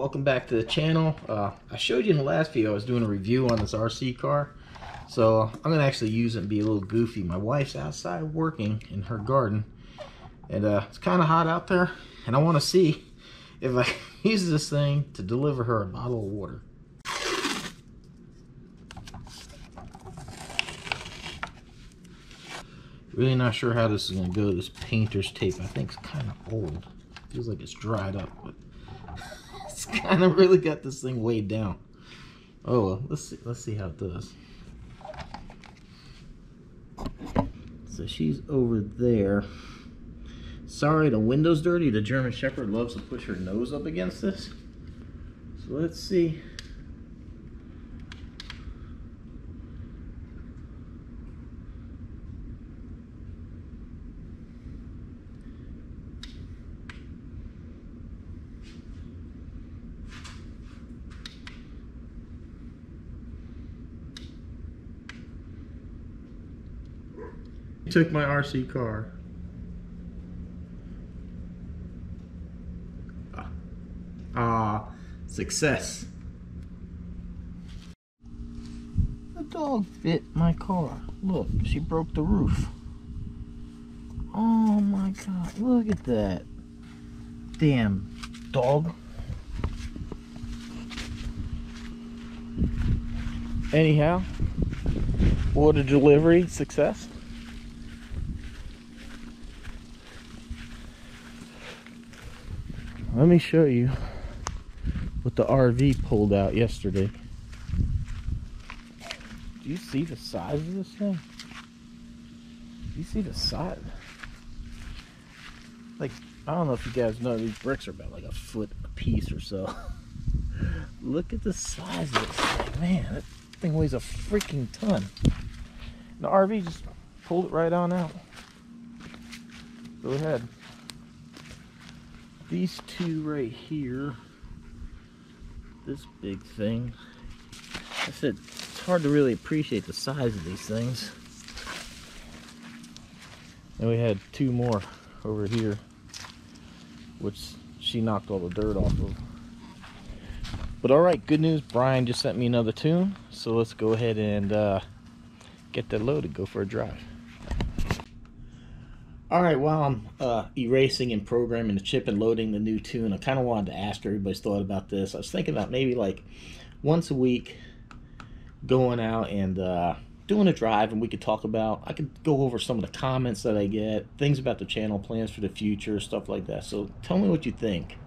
welcome back to the channel. I showed you in the last video I was doing a review on this RC car, so I'm gonna actually use it and be a little goofy. My wife's outside working in her garden, and it's kind of hot out there, and I want to see if I can use this thing to deliver her a bottle of water. Really not sure how this is gonna go. This painter's tape I think is kind of old. Feels like it's dried up, but it's kind of really got this thing weighed down. Oh well, let's see how it does. So she's over there. Sorry, the window's dirty. The German Shepherd loves to push her nose up against this. So let's see. Took my RC car. Success. The dog bit my car. Look, she broke the roof. Oh my god, look at that. Damn dog. Anyhow, order delivery success. Let me show you what the RV pulled out yesterday. Do you see the size of this thing? Do you see the size? Like, I don't know if you guys know, these bricks are about like a foot a piece or so. Look at the size of this thing. Man, that thing weighs a freaking ton. The RV just pulled it right on out. Go ahead. These two right here, this big thing, I said it's hard to really appreciate the size of these things. And we had two more over here, which she knocked all the dirt off of. But alright, good news, Brian just sent me another tune, so let's go ahead and get that loaded, go for a drive. Alright, while I'm erasing and programming the chip and loading the new tune, I kind of wanted to ask everybody's thought about this. I was thinking about maybe like once a week going out and doing a drive, and we could talk about, I could go over some of the comments that I get, things about the channel, plans for the future, stuff like that. So tell me what you think.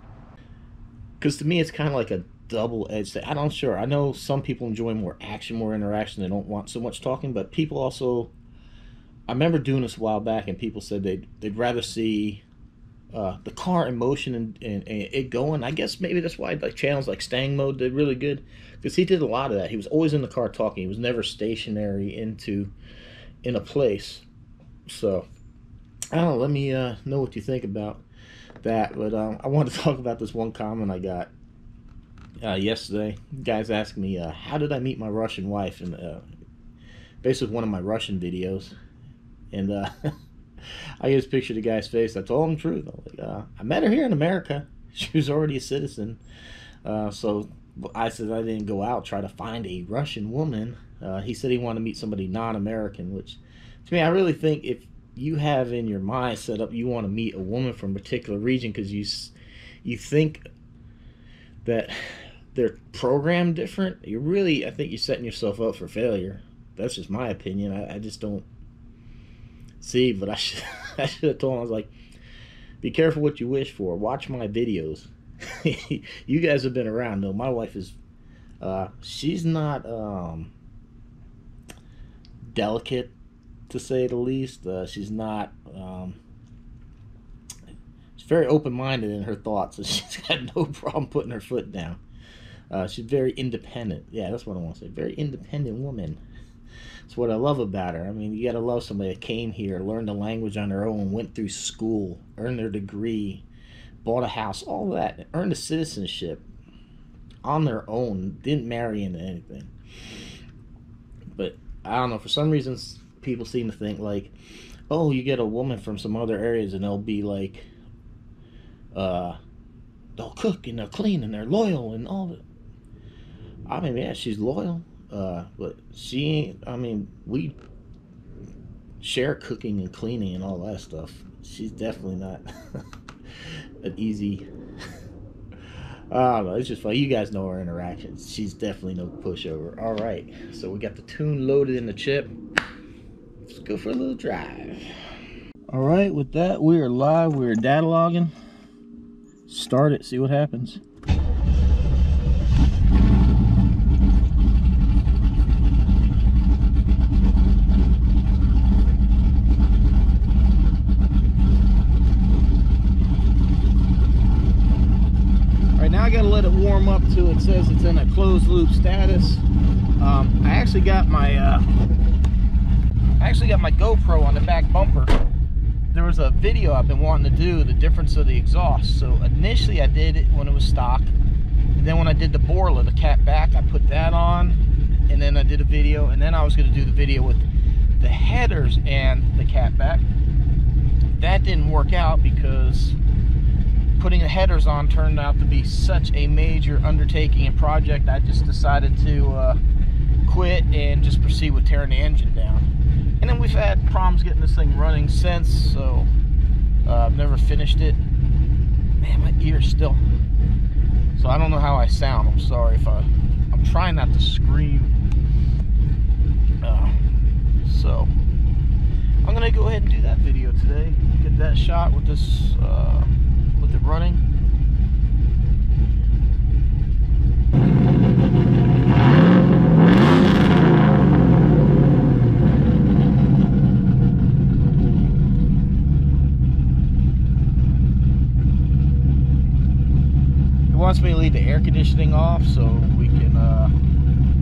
Because to me it's kind of like a double-edged thing. I'm not sure. I know some people enjoy more action, more interaction. They don't want so much talking, but people also... I remember doing this a while back, and people said they'd rather see the car in motion and it going. I guess maybe that's why like channels like Stang Mode did really good, because he did a lot of that. He was always in the car talking. He was never stationary in a place. So I don't know. Let me know what you think about that. But I want to talk about this one comment I got yesterday. Guys asked me how did I meet my Russian wife, and basically one of my Russian videos. And I just pictured the guy's face. I told him the truth. I'm like, I met her here in America. She was already a citizen. So I said I didn't go out try to find a Russian woman. He said he wanted to meet somebody non-American, which to me, I really think if you have in your mind set up you want to meet a woman from a particular region because you think that they're programmed different, I think you're setting yourself up for failure. That's just my opinion. I just don't see, but I should have told him. I was like, be careful what you wish for. Watch my videos. You guys have been around though. My wife is she's not delicate, to say the least. She's not she's very open-minded in her thoughts, and she's got no problem putting her foot down. She's very independent. Yeah, that's what I want to say. Very independent woman. That's what I love about her. I mean, you gotta love somebody that came here, learned the language on their own, went through school, earned their degree, bought a house, all that, earned a citizenship on their own, didn't marry into anything. But I don't know, for some reason people seem to think like, oh, you get a woman from some other areas and they'll be like they'll cook and they'll clean and they're loyal and all that. I mean, yeah, she's loyal, but she ain't. I mean, we share cooking and cleaning and all that stuff. She's definitely not an easy. I don't know, it's just funny. You guys know our interactions. She's definitely no pushover. All right, so we got the tune loaded in the chip. Let's go for a little drive. All right, with that, we are live. We're data logging. Start it, see what happens. Now I gotta let it warm up till it says it's in a closed loop status. I actually got my GoPro on the back bumper. There was a video I've been wanting to do, the difference of the exhaust. So initially I did it when it was stock, and then when I did the Borla, the cat back, I put that on, and then I did a video, and then I was gonna do the video with the headers and the cat back. That didn't work out because putting the headers on turned out to be such a major undertaking and project. I just decided to quit and just proceed with tearing the engine down. And then we've had problems getting this thing running since, so I've never finished it. Man, my ear's still. So I don't know how I sound. I'm sorry if I'm trying not to scream. So I'm gonna go ahead and do that video today. Get that shot with this. With it running. He wants me to leave the air conditioning off so we can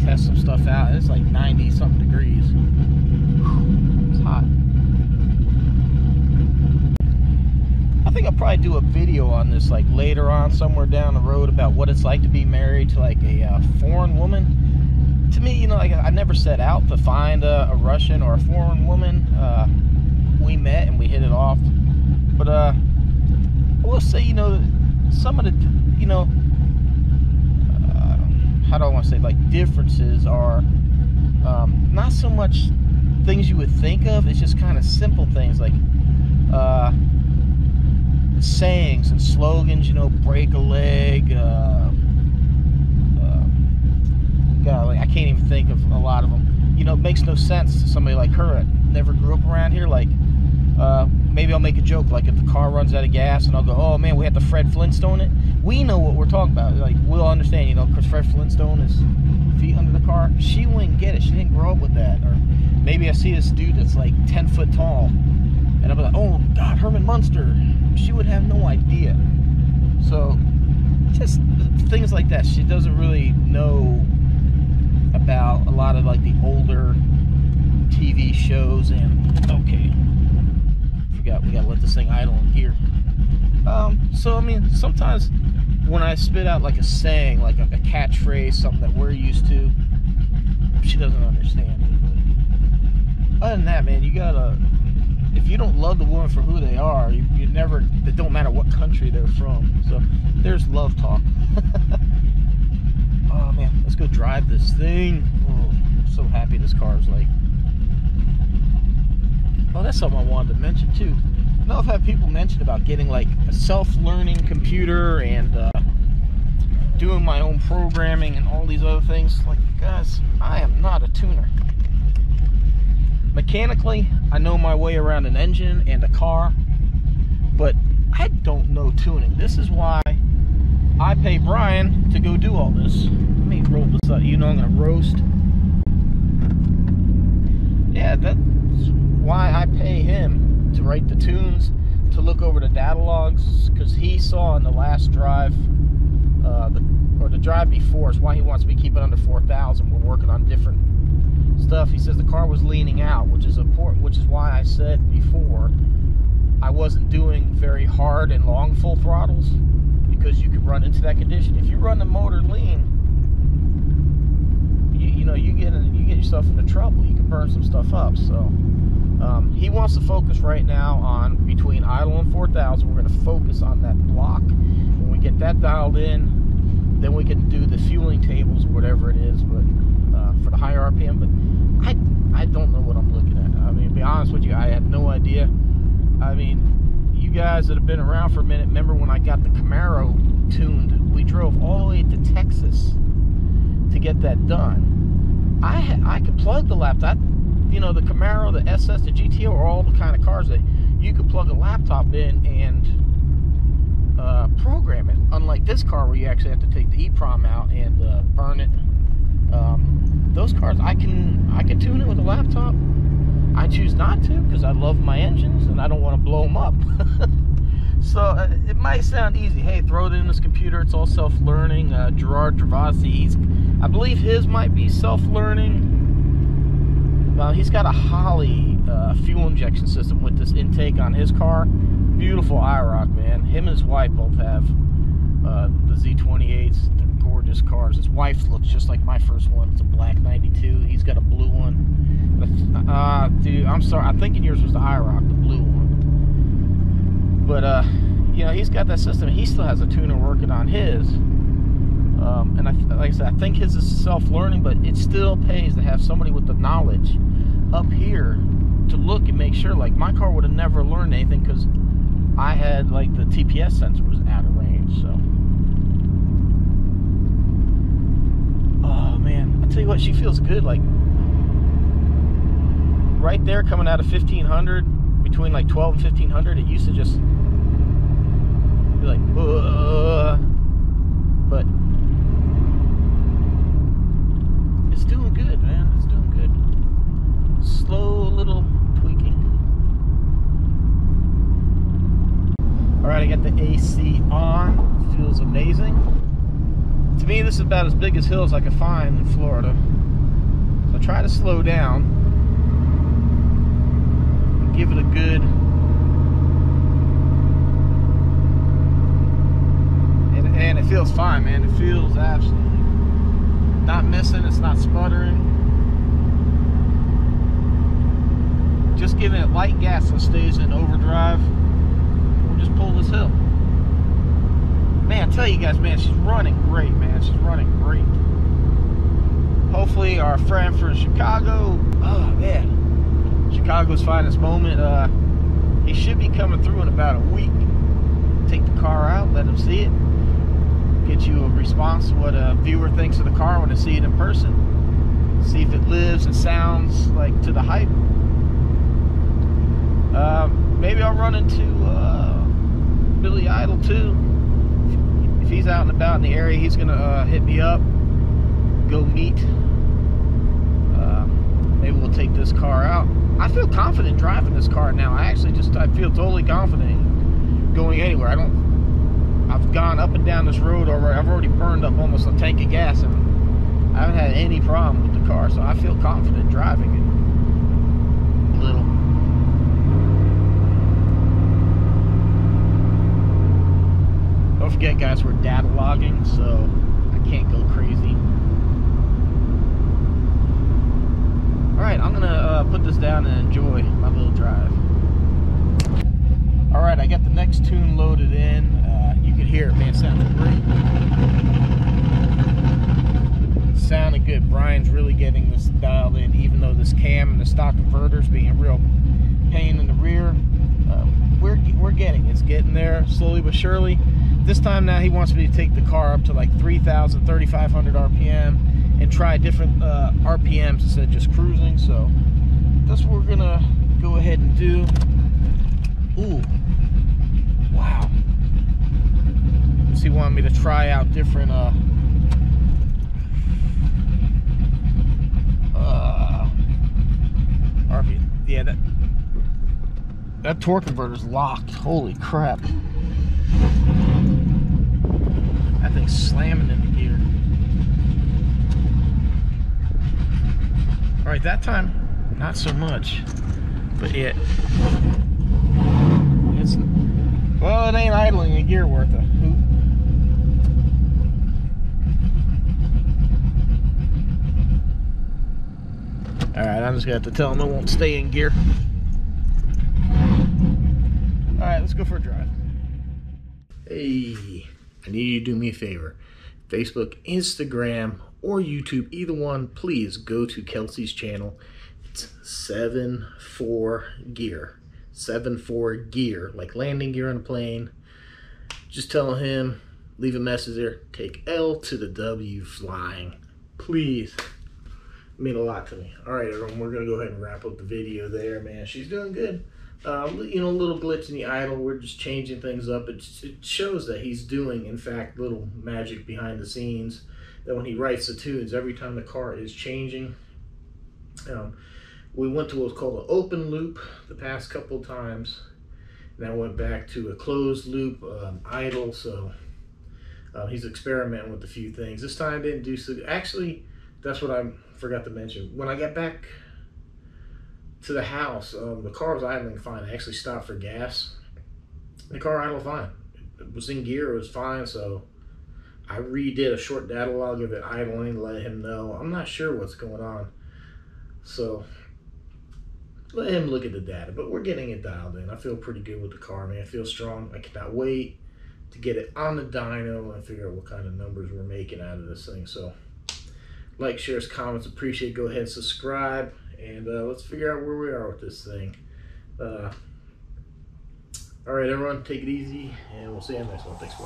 test some stuff out. It's like 90 something degrees. It's hot. I think I'll probably do a video on this like later on somewhere down the road about what it's like to be married to like a foreign woman. To me, you know, like I never set out to find a Russian or a foreign woman. We met and we hit it off. But I will say, you know, some of the, you know, how do I want to say, like differences are not so much things you would think of. It's just kind of simple things like sayings and slogans, you know, break a leg, God, like I can't even think of a lot of them. You know, it makes no sense to somebody like her that never grew up around here. Like, maybe I'll make a joke, like if the car runs out of gas and I'll go, oh man, we have to Fred Flintstone it. We know what we're talking about. Like, we'll understand, you know, because Fred Flintstone is feet under the car. She wouldn't get it. She didn't grow up with that. Or maybe I see this dude that's like 10 foot tall and I'll be like, oh God, Herman Munster. She would have no idea. So just things like that. She doesn't really know about a lot of like the older TV shows. And okay, forgot we gotta let this thing idle in gear. So I mean, sometimes when I spit out like a saying, like a catchphrase, something that we're used to, she doesn't understand it. But other than that, man, you gotta, if you don't love the woman for who they are, you never, it don't matter what country they're from. So there's love talk. Oh man, let's go drive this thing. Oh, I'm so happy this car is like. Oh, that's something I wanted to mention too. I know I've had people mention about getting like a self-learning computer and doing my own programming and all these other things. Like, guys, I am not a tuner. Mechanically, I know my way around an engine and a car, but I don't know tuning. This is why I pay Brian to go do all this. Let me roll this up. You know I'm gonna roast. Yeah, that's why I pay him to write the tunes, to look over the data logs, because he saw in the last drive, or the drive before, is why he wants me to keep it under 4,000. We're working on different stuff. He says the car was leaning out, which is important, which is why I said before I wasn't doing very hard and long full throttles, because you could run into that condition. If you run the motor lean, you know, you get yourself into trouble. You can burn some stuff up. So he wants to focus right now on between idle and 4,000. We're going to focus on that block. When we get that dialed in, then we can do the fueling tables or whatever it is, but for the higher RPM. But I don't know what I'm looking at. I mean, to be honest with you, I had no idea. I mean, you guys that have been around for a minute, remember when I got the Camaro tuned? We drove all the way to Texas to get that done. I could plug the laptop. You know, the Camaro, the SS, the GTO are all the kind of cars that you could plug a laptop in and program it. Unlike this car where you actually have to take the EEPROM out and burn it. Those cars, I can tune it with a laptop. I choose not to because I love my engines and I don't want to blow them up. So it might sound easy. Hey, throw it in this computer. It's all self-learning. Gerard Travasi, I believe his might be self-learning. He's got a Holley fuel injection system with this intake on his car. Beautiful IROC, man. Him and his wife both have the Z28s. They're gorgeous cars. His wife looks just like my first one. It's a black 92. He's got a blue one. But, dude, I'm sorry. I'm thinking yours was the IROC, the blue one. But, you know, he's got that system. He still has a tuner working on his. And like I said, I think his is self-learning, but it still pays to have somebody with the knowledge up here to look and make sure. Like, my car would have never learned anything because I had, like, the TPS sensor was out of range, so. Oh, man. I tell you what, she feels good. Like, right there coming out of 1500, between, like, 12 and 1500, it used to just be like, but it's doing good, man. It's doing good. Slow little tweaking. Alright, I got the AC on. Feels amazing. To me, this is about as big as hills I could find in Florida. So I try to slow down and give it a good. And it feels fine, man. It feels absolutely not missing. It's not sputtering. Just giving it light gas so it stays in overdrive. We'll just pull this hill. Man, I tell you guys, man, she's running great, man. She's running great. Hopefully our friend from Chicago, oh man, Chicago's finest moment. He should be coming through in about a week. Take the car out, let him see it. Get you a response to what a viewer thinks of the car when they see it in person. See if it lives and sounds like to the hype. Maybe I'll run into Billy Idol too. If he's out and about in the area, he's gonna hit me up. Go meet. Maybe we'll take this car out. I feel confident driving this car now. I feel totally confident going anywhere. I've gone up and down this road already. I've already burned up almost a tank of gas and I haven't had any problem with the car, so I feel confident driving it. A little. Don't forget, guys, we're data logging, so I can't go crazy. Alright, I'm gonna put this down and enjoy my little drive. Alright, I got the next tune loaded in. You can hear it, man. It sounded great. Sounded good. Brian's really getting this dialed in, even though this cam and the stock converter's being a real pain in the rear. We're getting it. It's getting there slowly but surely. This time now he wants me to take the car up to like 3,000, 3,500 RPM and try different RPMs instead of just cruising. So that's what we're gonna go ahead and do. Ooh, wow. He wanted me to try out different RPM. Yeah, that torque converter's locked. Holy crap. That thing's slamming into gear. Alright, that time, not so much. But well, it ain't idling a gear worth a hoot. Alright, I'm just gonna have to tell him it won't stay in gear. Alright, let's go for a drive. Hey, I need you to do me a favor. Facebook, Instagram, or YouTube, either one, please go to Kelsey's channel. It's 74 Gear. 74 Gear, like landing gear on a plane. Just tell him, leave a message there. Take L to the W flying. Please. It mean a lot to me. All right, everyone, we're going to go ahead and wrap up the video there, man. She's doing good. You know, a little glitch in the idle. We're just changing things up. It shows that he's doing, in fact, little magic behind the scenes. That when he writes the tunes, every time the car is changing. We went to what's called an open loop the past couple of times. Now went back to a closed loop, idle. So he's experimenting with a few things. This time I didn't do so. Actually, that's what I forgot to mention. When I got back to the house, the car was idling fine. I actually stopped for gas. The car idled fine. It was in gear, it was fine, so I redid a short data log of it idling to let him know. I'm not sure what's going on, so let him look at the data, but we're getting it dialed in. I feel pretty good with the car, man. I feel strong. I cannot wait to get it on the dyno and figure out what kind of numbers we're making out of this thing. So like, shares, comments, appreciate it. Go ahead and subscribe. And let's figure out where we are with this thing. All right, everyone, take it easy, and we'll see you in the next one. Thanks for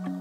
watching.